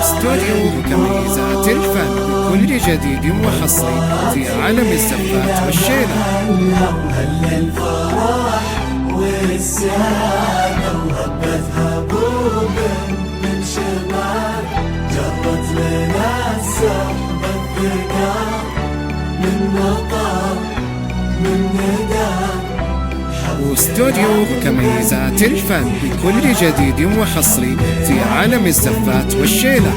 استوديو متميزات الفن بكل جديد وحصري في عالم الزفات والشيلة. الفرح والسعادة وهبت هبوب من شمال، جرت لنا السحب الثقال من مطر من ندى. واستوديو متميزات الفن بكل جديد وحصري في عالم الزفات والشيلة.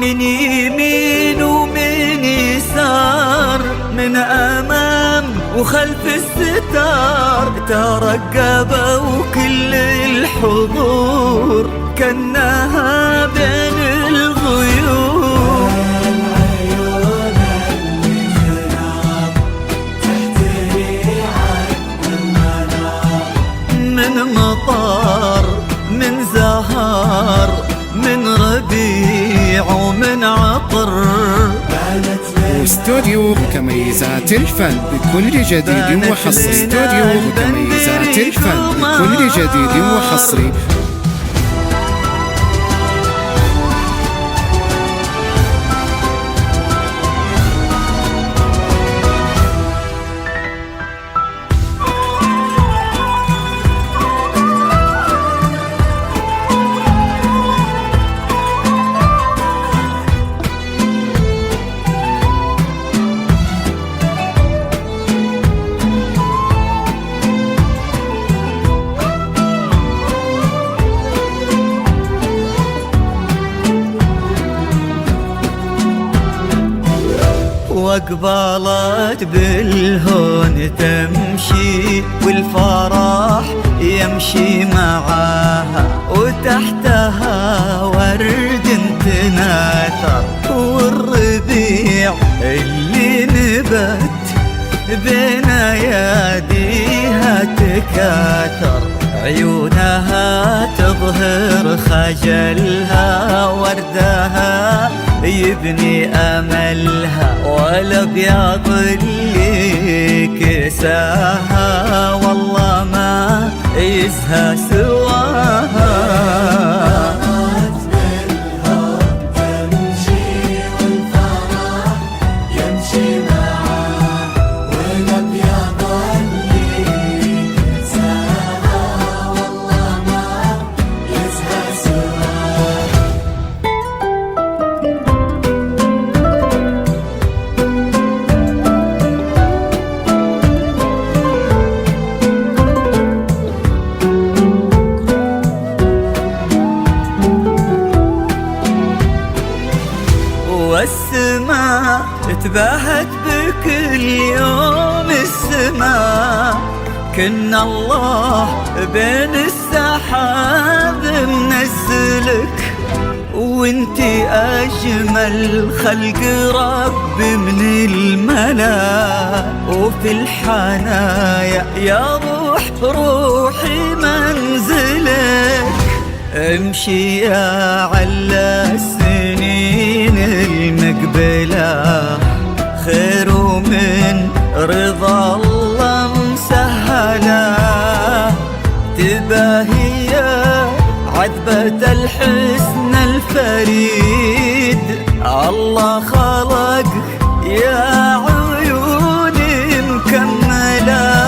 من يمين ومن يسار، من أمام وخلف الستار، ترقبوا كل الحضور كأنها بين الغيور. العيون اللي تنام تحت ريعة المنار، من مطار من زهار من ربيع ومن عطر. واستوديو متميزات الفن بكل جديد وحصري. استوديو متميزات الفن بكل جديد وحصري. وقبلت بالهون تمشي والفرح يمشي معاها، وتحتها ورد تناثر، والربيع اللي نبت بين اياديها تكاثر. عيونها تظهر خجلها، وردها يبني أملها، والأبيض اللي كساها والله ما يزهى سواها. والسماء تباهت بكل يوم، السماء كنا الله بين السحاب منزلك، وانتي أجمل خلق رب من الملا. وفي الحنايا يا روحي منزلك، امشي يا على السنين المقبلة، خير من رضا الله مسهلة. تباهي عذبة الحسن الفريد، الله خلق يا عيوني مكملة.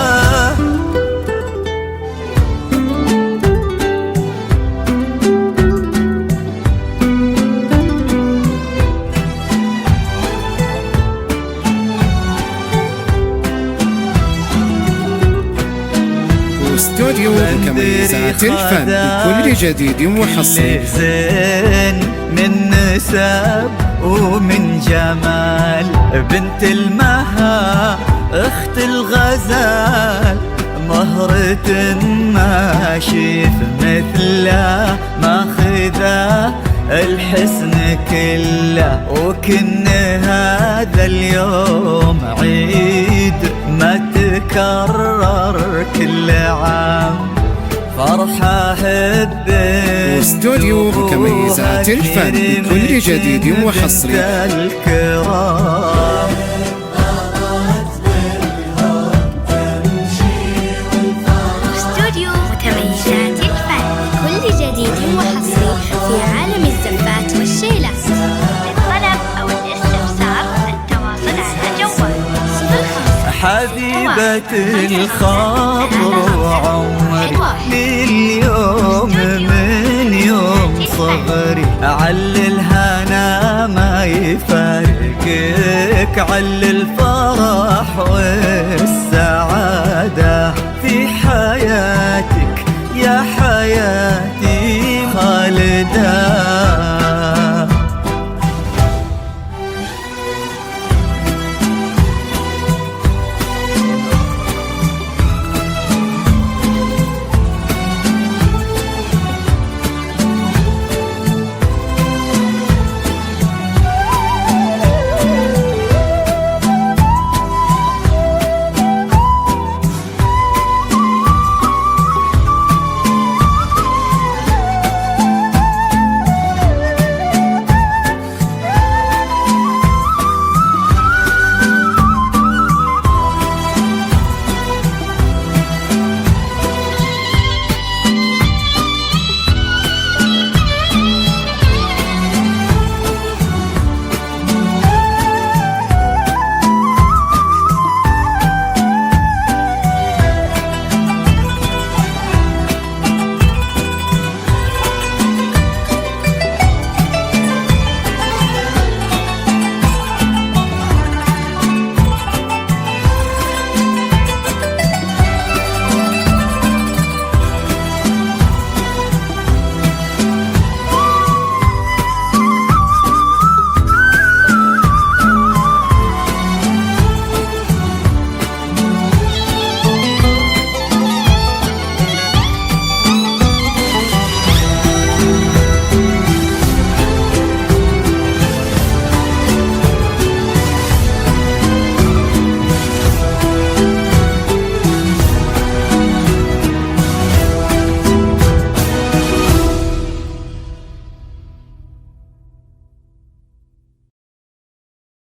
استوديو متميزات الفن بكل جديد وحصري. زين من نسب ومن جمال، بنت المها اخت الغزال، مهرة ما شيف مثله، ماخذه الحسن كله، وكن هذا اليوم عيد ما تكرر كل عام، فرحة هبت واستوديو متميزات الفن بكل جديد وحصري. الكرام استوديو متميزات الفن بكل جديد وحصري في عالم الزفات والشيلات. للطلب أو الاستفسار التواصل على جوال 05 حبيبة الخاطر وعمري، لليوم من يوم صغري، علل هنا ما يفارقك، علل الفرح والسرور،